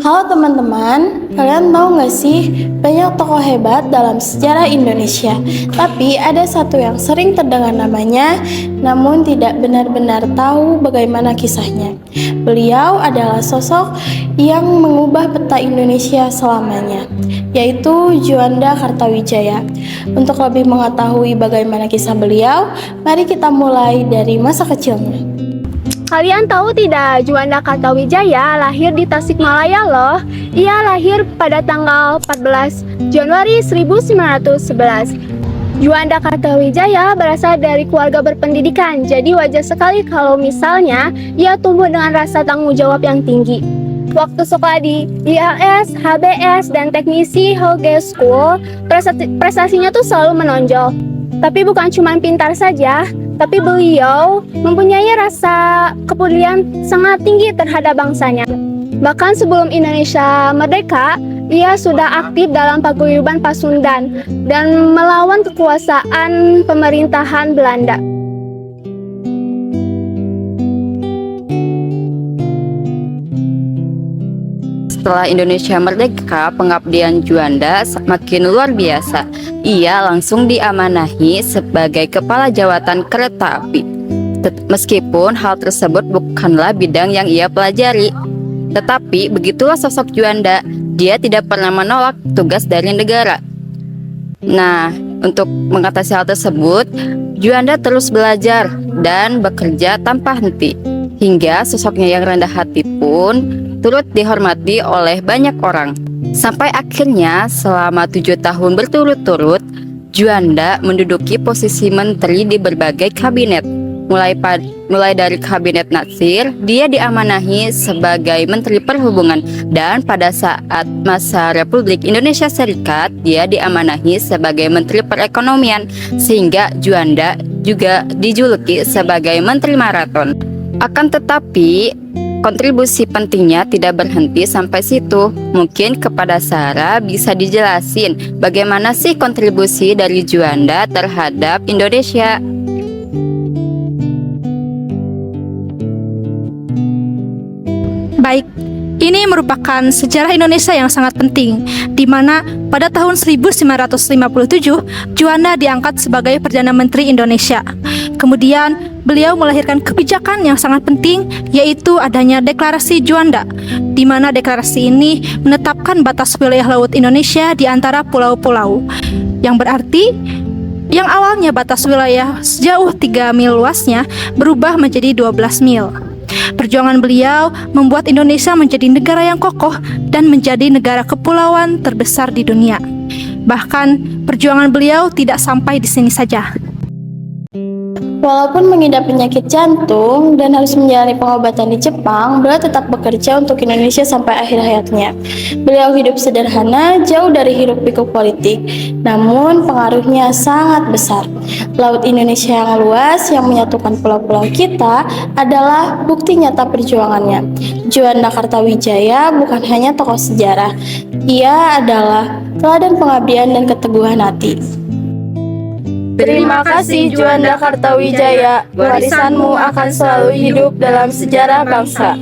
Halo teman-teman, kalian tahu nggak sih banyak tokoh hebat dalam sejarah Indonesia. Tapi ada satu yang sering terdengar namanya, namun tidak benar-benar tahu bagaimana kisahnya. Beliau adalah sosok yang mengubah peta Indonesia selamanya, yaitu Juanda Kartawijaya. Untuk lebih mengetahui bagaimana kisah beliau, mari kita mulai dari masa kecilnya. Kalian tahu tidak, Juanda Kartawijaya lahir di Tasikmalaya loh. Ia lahir pada tanggal 14 Januari 1911. Juanda Kartawijaya berasal dari keluarga berpendidikan, jadi wajar sekali kalau misalnya ia tumbuh dengan rasa tanggung jawab yang tinggi. Waktu sekolah di ILS, HBS, dan Teknisi Hoge School, prestasinya tuh selalu menonjol. Tapi bukan cuma pintar saja, tapi beliau mempunyai rasa kepedulian sangat tinggi terhadap bangsanya. Bahkan sebelum Indonesia merdeka, ia sudah aktif dalam paguyuban Pasundan dan melawan kekuasaan pemerintahan Belanda. Setelah Indonesia merdeka, pengabdian Juanda semakin luar biasa. Ia langsung diamanahi sebagai kepala jawatan kereta api. Meskipun hal tersebut bukanlah bidang yang ia pelajari, tetapi begitulah sosok Juanda. Dia tidak pernah menolak tugas dari negara. Nah, untuk mengatasi hal tersebut, Juanda terus belajar dan bekerja tanpa henti, hingga sosoknya yang rendah hati pun turut dihormati oleh banyak orang. Sampai akhirnya selama 7 tahun berturut-turut, Juanda menduduki posisi menteri di berbagai kabinet. Mulai dari kabinet Natsir, dia diamanahi sebagai Menteri Perhubungan, dan pada saat masa Republik Indonesia Serikat, dia diamanahi sebagai Menteri Perekonomian, sehingga Juanda juga dijuluki sebagai Menteri Maraton. Akan tetapi, kontribusi pentingnya tidak berhenti sampai situ. Mungkin kepada Sarah bisa dijelasin bagaimana sih kontribusi dari Juanda terhadap Indonesia. Baik, ini merupakan sejarah Indonesia yang sangat penting, di mana pada tahun 1957 Juanda diangkat sebagai Perdana Menteri Indonesia. Kemudian beliau melahirkan kebijakan yang sangat penting, yaitu adanya Deklarasi Juanda, di mana deklarasi ini menetapkan batas wilayah laut Indonesia di antara pulau-pulau, yang berarti yang awalnya batas wilayah sejauh 3 mil luasnya berubah menjadi 12 mil. Perjuangan beliau membuat Indonesia menjadi negara yang kokoh dan menjadi negara kepulauan terbesar di dunia. Bahkan perjuangan beliau tidak sampai di sini saja. Walaupun mengidap penyakit jantung dan harus menjalani pengobatan di Jepang, beliau tetap bekerja untuk Indonesia sampai akhir hayatnya. Beliau hidup sederhana, jauh dari hiruk-pikuk politik, namun pengaruhnya sangat besar. Laut Indonesia yang luas yang menyatukan pulau-pulau kita adalah bukti nyata perjuangannya. Juanda Kartawijaya bukan hanya tokoh sejarah, ia adalah teladan pengabdian dan keteguhan hati. Terima kasih Juanda Kartawijaya, warisanmu akan selalu hidup dalam sejarah bangsa.